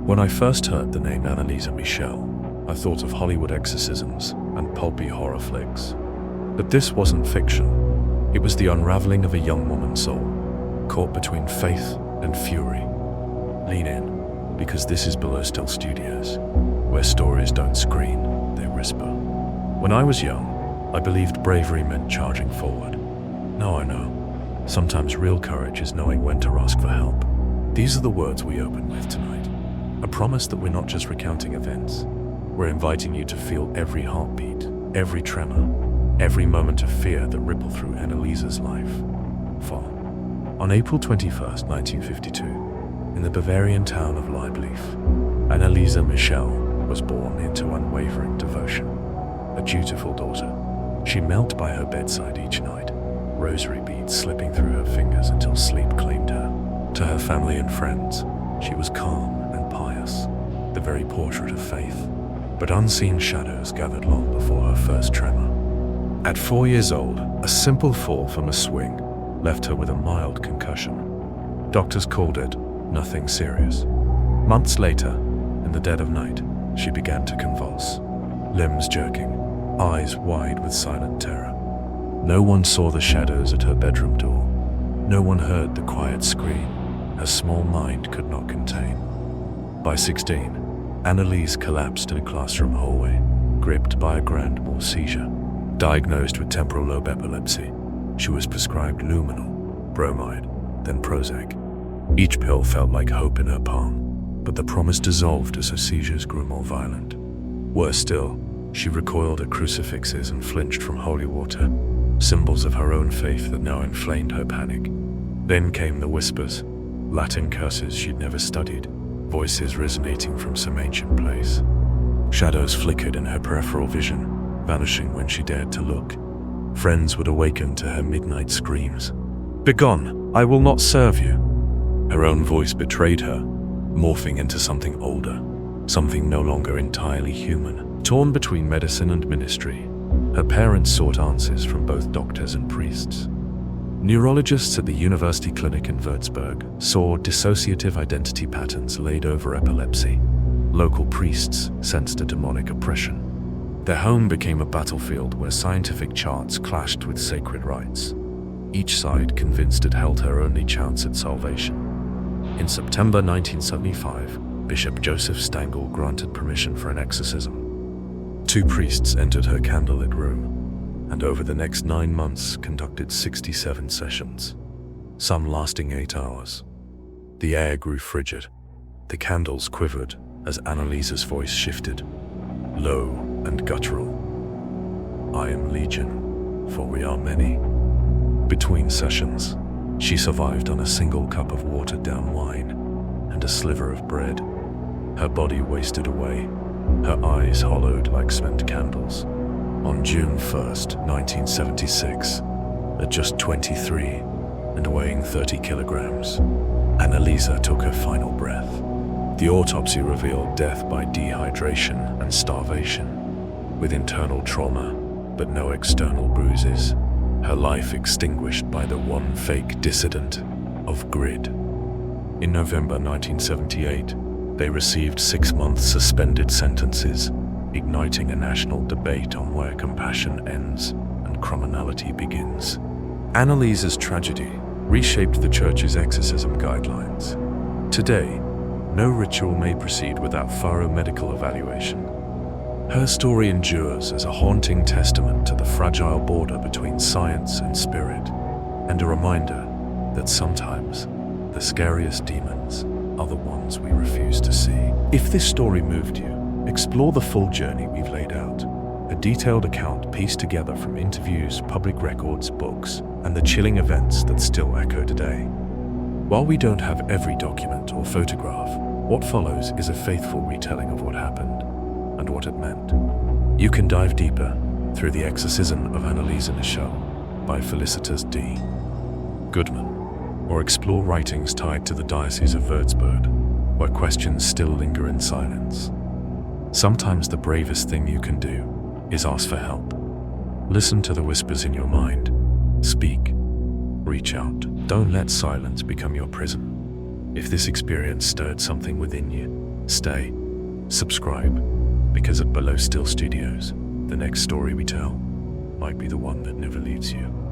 When I first heard the name Anneliese Michel, I thought of Hollywood exorcisms and pulpy horror flicks. But this wasn't fiction. It was the unraveling of a young woman's soul, caught between faith and fury. Lean in, because this is Below Still Studios, where stories don't scream, they whisper. When I was young, I believed bravery meant charging forward. Now I know. Sometimes real courage is knowing when to ask for help. These are the words we open with tonight. A promise that we're not just recounting events. We're inviting you to feel every heartbeat, every tremor, every moment of fear that rippled through Anneliese's life. For on April 21st, 1952, in the Bavarian town of Leibleaf, Anneliese Michel was born into unwavering devotion. A dutiful daughter, she knelt by her bedside each night, rosary beads slipping through her fingers until sleep claimed her. To her family and friends, she was calm and pious, the very portrait of faith. But unseen shadows gathered long before her first tremor. At 4 years old, a simple fall from a swing left her with a mild concussion. Doctors called it nothing serious. Months later, in the dead of night, she began to convulse, limbs jerking, eyes wide with silent terror. No one saw the shadows at her bedroom door. No one heard the quiet scream her small mind could not contain. By 16, Anneliese collapsed in a classroom hallway, gripped by a grand mal seizure. Diagnosed with temporal lobe epilepsy, she was prescribed luminol, bromide, then Prozac. Each pill felt like hope in her palm, but the promise dissolved as her seizures grew more violent. Worse still, she recoiled at crucifixes and flinched from holy water, symbols of her own faith that now inflamed her panic. Then came the whispers, Latin curses she'd never studied, voices resonating from some ancient place. Shadows flickered in her peripheral vision, vanishing when she dared to look. Friends would awaken to her midnight screams. "Begone! I will not serve you!" Her own voice betrayed her, morphing into something older, something no longer entirely human. Torn between medicine and ministry, her parents sought answers from both doctors and priests. Neurologists at the University Clinic in Würzburg saw dissociative identity patterns laid over epilepsy. Local priests sensed a demonic oppression. Their home became a battlefield where scientific charts clashed with sacred rites. Each side convinced it held her only chance at salvation. In September 1975, Bishop Joseph Stangl granted permission for an exorcism. 2 priests entered her candlelit room, and over the next 9 months conducted 67 sessions, some lasting 8 hours. The air grew frigid. The candles quivered as Anneliese's voice shifted, low and guttural. "I am legion, for we are many." Between sessions, she survived on a single cup of watered-down wine and a sliver of bread. Her body wasted away, her eyes hollowed like spent candles. On June 1st, 1976, at just 23 and weighing 30 kilograms, Anneliese took her final breath. The autopsy revealed death by dehydration and starvation, with internal trauma but no external bruises, her life extinguished by the one fake dissident of grid. In November 1978, they received 6-month suspended sentences, igniting a national debate on where compassion ends and criminality begins. Anneliese's tragedy reshaped the Church's exorcism guidelines. Today, no ritual may proceed without thorough medical evaluation. Her story endures as a haunting testament to the fragile border between science and spirit, and a reminder that sometimes the scariest demons are the ones we refuse to see. If this story moved you, explore the full journey we've laid out, a detailed account pieced together from interviews, public records, books, and the chilling events that still echo today. While we don't have every document or photograph, what follows is a faithful retelling of what happened and what it meant. You can dive deeper through The Exorcism of Anneliese Michel by Felicitas D. Goodman, or explore writings tied to the Diocese of Würzburg, where questions still linger in silence. Sometimes the bravest thing you can do is ask for help. Listen to the whispers in your mind. Speak. Reach out. Don't let silence become your prison. If this experience stirred something within you, Stay, subscribe, because at Below Still Studios, the next story we tell might be the one that never leaves you.